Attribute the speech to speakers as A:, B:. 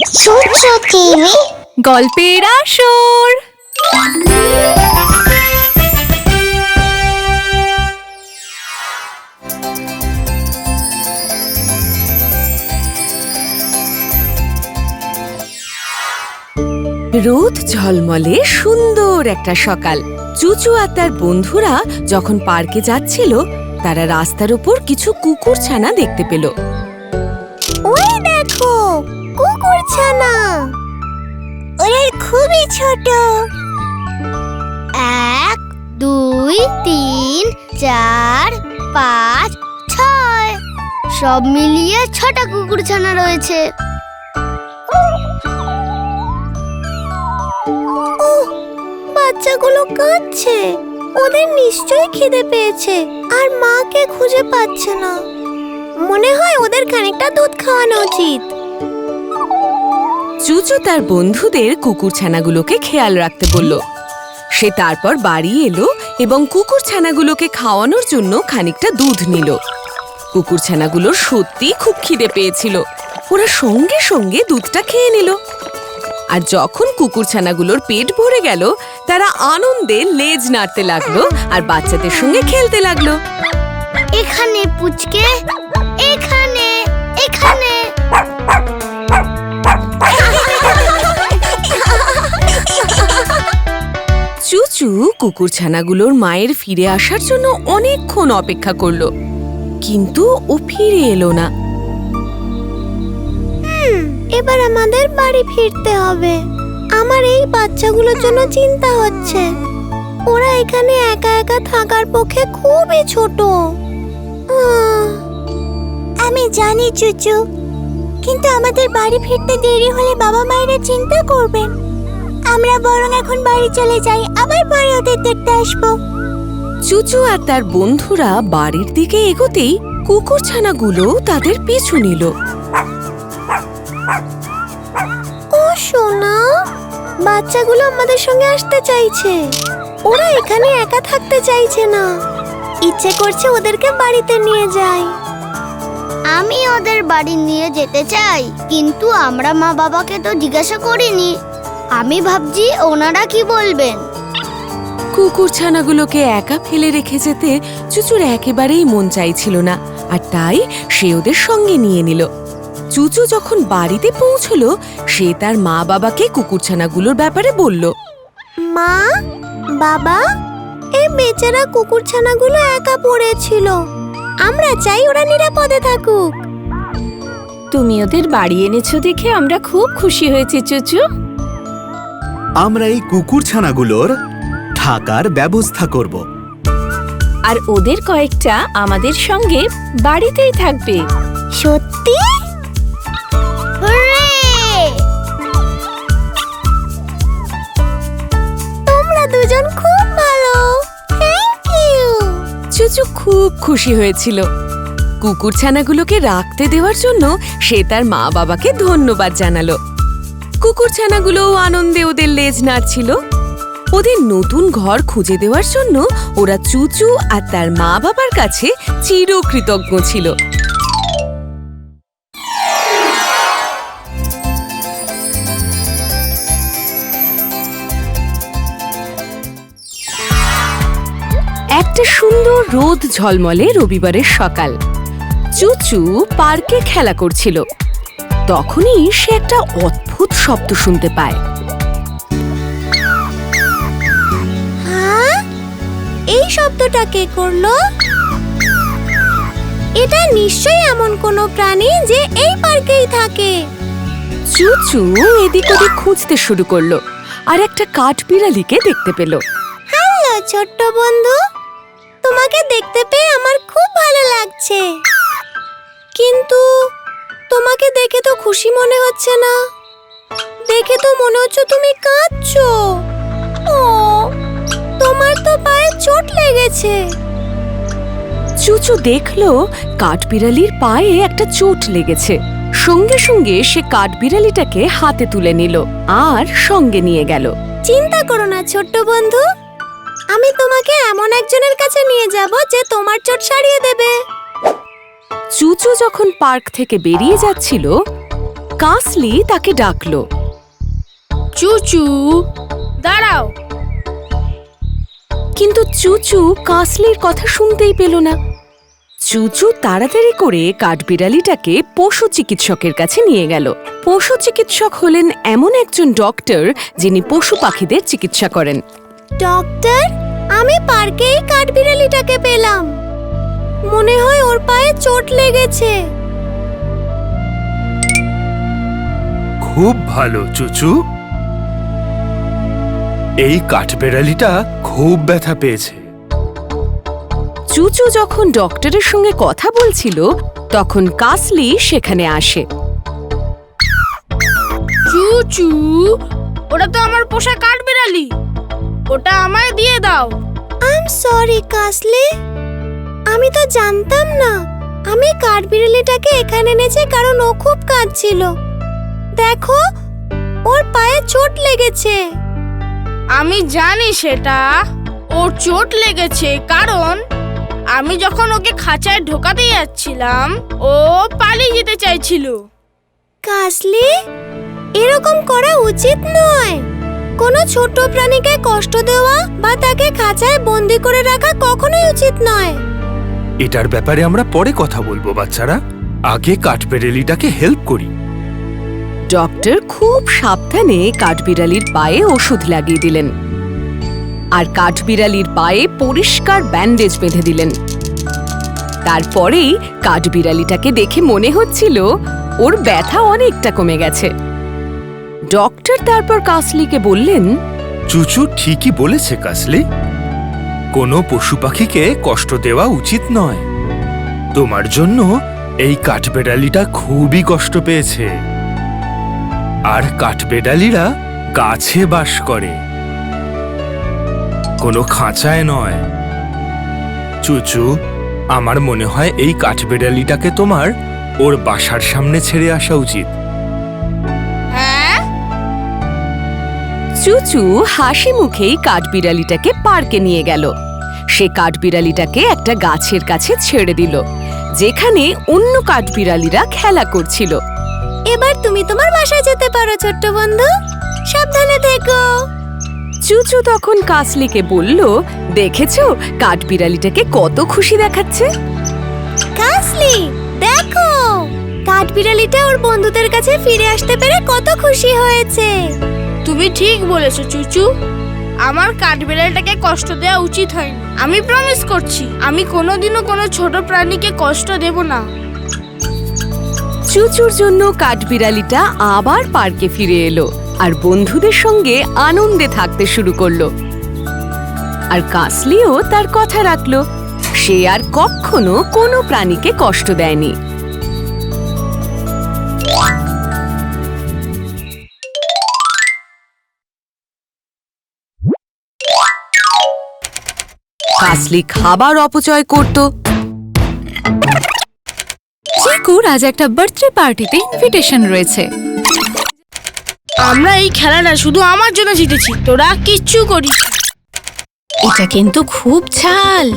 A: চুচু টিভি
B: গল্পের আসর। রোদ ঝলমলে সুন্দর একটা সকাল। চুচু আর তার বন্ধুরা যখন পার্কে যাচ্ছিল, তারা রাস্তার উপর কিছু কুকুরছানা দেখতে পেল।
A: ওই দেখো, কুকুরছানা। ওরা খুবই ছোট। 1 2 3 4 5 6 সব মিলিয়ে 6টা কুকুরছানা রয়েছে। বাচ্চাগুলো কাঁদছে। ওদের নিশ্চয়ই খিদে পেয়েছে আর মাকে খুঁজে পাচ্ছে না। মনে হয় ওদের খানিকটা দুধ খাওয়ানো উচিত।
B: চুচু তার বন্ধুদের কুকুরছানাগুলোকে খেয়াল রাখতে বলল। সে তারপর বাড়ি এলো এবং কুকুরছানাগুলোকে খাওয়ানোর জন্য খানিকটা দুধ নিল। কুকুরছানাগুলোর সত্যিই খুব খিদে পেয়েছিল। ওরা সঙ্গে সঙ্গে দুধটা খেয়ে নিল। আর যখন কুকুরছানাগুলোর পেট ভরে গেল, তারা আনন্দে লেজ নাড়তে লাগলো আর বাচ্চাদের সঙ্গে খেলতে লাগলো।
A: এখানে পুচকে, এখানে এখানে।
B: চুচু কুকুরছানাগুলোর মায়ের ফিরে আসার জন্য অনেকক্ষণ অপেক্ষা করলো, কিন্তু ও ফিরে এলো না।
A: এবার আমাদের বাড়ি ফিরতে হবে। আমার এই বাচ্চাগুলোর জন্য চিন্তা হচ্ছে। ওরা এখানে একা একা থাকার পক্ষে খুবই ছোট। আমি জানি চুচু, কিন্তু আমাদের বাড়ি ফিরতে দেরি হলে বাবা মায়েরা চিন্তা করবেন। আমরা বরং এখন বাড়ি চলে যাই, আবার পরে ওদের দেখতে আসবো।
B: চুচু আর তার বন্ধুরা বাড়ির দিকে এগোতেই কুকুরছানাগুলো তাদের পিছু নিল।
A: ও সোনা, বাচ্চাগুলো আমাদের সঙ্গে আসতে চাইছে। ওরা এখানে একা থাকতে চাইছে না। ইচ্ছে করছে ওদেরকে বাড়িতে নিয়ে যাই। আমি ওদের বাড়ি নিয়ে যেতে চাই, কিন্তু আমরা মা বাবাকে তো জিজ্ঞাসা করিনি। আমি ভাবছি ওনারা কি বলবেন।
B: কুকুরছানাগুলোকে একা ফেলে রেখে যেতে চুচুর একেবারেই মন চাইছিল না, আর তাই সে ওদের সঙ্গে নিয়ে নিল। চুচু যখন বাড়িতে পৌঁছলো, সে তার মা বাবাকে কুকুরছানাগুলোর ব্যাপারে বলল।
A: মা, বাবা, এই বেচারা কুকুরছানাগুলো একা পড়েছিল। আমরা চাই ওরা নিরাপদে থাকুক।
C: তুমি ওদের বাড়ি এনেছো দেখে আমরা খুব খুশি হয়েছি চুচু।
D: আমরা এই কুকুরছানাগুলোর থাকার ব্যবস্থা করব।
C: আর ওদের কয়েকটা আমাদের সঙ্গে বাড়িতেই থাকবে।
A: সত্যি? তোমরা দুজন খুব ভালো। Thank you.
B: চুচু খুব খুশি হয়েছিল। কুকুরছানাগুলোকে রাখতে দেওয়ার জন্য সে তার মা বাবাকে ধন্যবাদ জানালো। কুকুরছানাগুলোও আনন্দে ওদের লেজ নাড়ছিল। ওদের নতুন ঘর খুঁজে দেওয়ার জন্য ওরা চুচু আর তার মা বাবার কাছে চিরকৃতজ্ঞ ছিল। একটা সুন্দর রোদ ঝলমলে রবিবারের সকাল। চুচু পার্কে খেলা করছিল। তখনই সে একটা অদ্ভুত শব্দ শুনতে পায়।
A: হ্যাঁ, এই শব্দটা কে করলো? এটা নিশ্চয়ই এমন কোনো প্রাণী যে এই পার্কেই থাকে।
B: চুচু এদিক ওদিক খুঁজতে শুরু করলো আর একটা কাঠবিড়ালিকে দেখতে পেল।
A: হ্যালো ছোট্ট বন্ধু, তোমাকে দেখতে পেয়ে আমার খুব ভালো লাগছে। কিন্তু তোমাকে দেখে তো খুশি মনে হচ্ছে না। দেখে তো মনে হচ্ছে তুমি কাঁদছো। ও, তোমার তো পায়ে চোট লেগেছে।
B: চুচু দেখলো কাঠবিড়ালির পায়ে একটা চোট লেগেছে। সঙ্গে সঙ্গে সে কাঠবিড়ালিটাকে হাতে তুলে নিল আর সঙ্গে নিয়ে গেল।
A: চিন্তা করো না ছোট্ট বন্ধু, আমি তোমাকে এমন একজনের কাছে নিয়ে যাব যে তোমার চোট সারিয়ে দেবে।
B: চুচু যখন পার্ক থেকে বেরিয়ে যাচ্ছিল, কাসলি তাকে ডাকলো।
C: চুচু, দাঁড়াও।
B: কিন্তু চুচু কাসলির কথা শুনতেই পেল না। চুচু তাড়াতাড়ি করে কাঠবিড়ালিটাকে পশু চিকিৎসকের কাছে নিয়ে গেল। পশু চিকিৎসক হলেন এমন একজন ডক্টর যিনি পশু পাখিদের চিকিৎসা করেন।
A: ডক্টর, আমি পার্কে এই কাঠবিড়ালিটাকে পেলাম। মনে হয় ওর পায়ে চোট লেগেছে।
D: খুব ভালো চুচু। এই কাঠবিড়ালিটা খুব ব্যথা পেয়েছে।
B: চুচু যখন ডক্টরের সঙ্গে কথা বলছিল তখন কাসলি সেখানে আসে।
C: চুচু, ওটা তো আমার পোষা কাঠবিড়ালি, ওটা আমায় দিয়ে দাও।
A: আই এম সরি কাসলি, আমি তো জানতাম না। আমি কাঠবিড়ালিটাকে এখানে এনেছি কারণ ও খুব কাঁদছিল। দেখো, ওর পায়ে চোট লেগেছে।
C: আমি জানি সেটা, ওর চোট লেগেছে কারণ আমি যখন ওকে খাঁচায় ঢোকাতে যাচ্ছিলাম ও পালিয়ে যেতে চাইছিল।
A: কাসলি, এরকম করা উচিত নয়। কোনো ছোট প্রাণীকে কষ্ট দেওয়া বা তাকে খাঁচায় বন্দি করে রাখা কখনোই উচিত নয়।
D: এটার ব্যাপারে আমরা পরে কথা বলবো বাচ্চারা। আগে কাঠবিড়ালিটাকে হেল্প করি।
B: ডক্টর খুব সাবধানে কাঠবিড়ালির পায়ে ওষুধ লাগিয়ে দিলেন আর কাঠবিড়ালির পায়ে পরিষ্কার ব্যান্ডেজ বেঁধে দিলেন। তারপরেই কাঠবিড়ালিটাকে দেখে মনে হচ্ছিল ওর ব্যথা অনেকটা কমে গেছে। ডক্টর তারপর কাসলিকে বললেন,
D: চুচু ঠিকই বলেছে কাসলি। কোনো পশু পাখিকে কষ্ট দেওয়া উচিত নয়। তোমার জন্য এই কাঠবিড়ালিটা খুবই কষ্ট পেয়েছে। আর কাঠবিড়ালিরা গাছে বাস করে, কোনো খাঁচায় নয়। চুচু, আমার মনে হয় এই কাঠবিড়ালিটাকে তোমার ওর বাসার সামনে ছেড়ে আসা উচিত।
C: হ্যাঁ,
B: চুচু হাসি মুখেই কাঠবিড়ালিটাকে পার্কে নিয়ে গেল। সে কাঠবিড়ালিটাকে একটা গাছের কাছে ছেড়ে দিল যেখানে অন্য কাঠবিড়ালিরা খেলা করছিল।
A: এবার তুমি তোমার বাসায় যেতে পারো ছোট্ট বন্ধু। সাবধানে থেকো।
B: চুচু তখন কাসলিকে বলল, দেখেছো কাঠবিড়ালিটাকে কত খুশি দেখাচ্ছে।
A: কাসলি, দেখো, কাঠবিড়ালিটা ওর বন্ধুদের কাছে ফিরে আসতে পেরে কত খুশি হয়েছে।
C: তুমি ঠিক বলেছো চুচু। আমার কাঠবিড়ালিটাকে কষ্ট দেওয়া উচিত হয়নি। আমি প্রমিস করছি আমি কোনোদিনও কোনো ছোট প্রাণীকে কষ্ট দেব না।
B: চুচুর জন্য কাঠবিড়ালিটা আবার পার্কে ফিরে এলো আর বন্ধুদের সঙ্গে আনন্দে থাকতে শুরু করলো। আর কাসলিও তার কথা রাখলো। সে আর কখনো কোনো প্রাণীকে কষ্ট দেয়নি। কাসলি খাবার অপচয় করত।
E: চিকুর আজ একটা বার্থডে পার্টিতে ইনভিটেশন রয়েছে।
C: আমরা এই খেলাটা শুধু আমার জন্য জিতেছি, তোরা কিচ্ছু করিস।
E: এটা কিন্তু খুব ঝাল।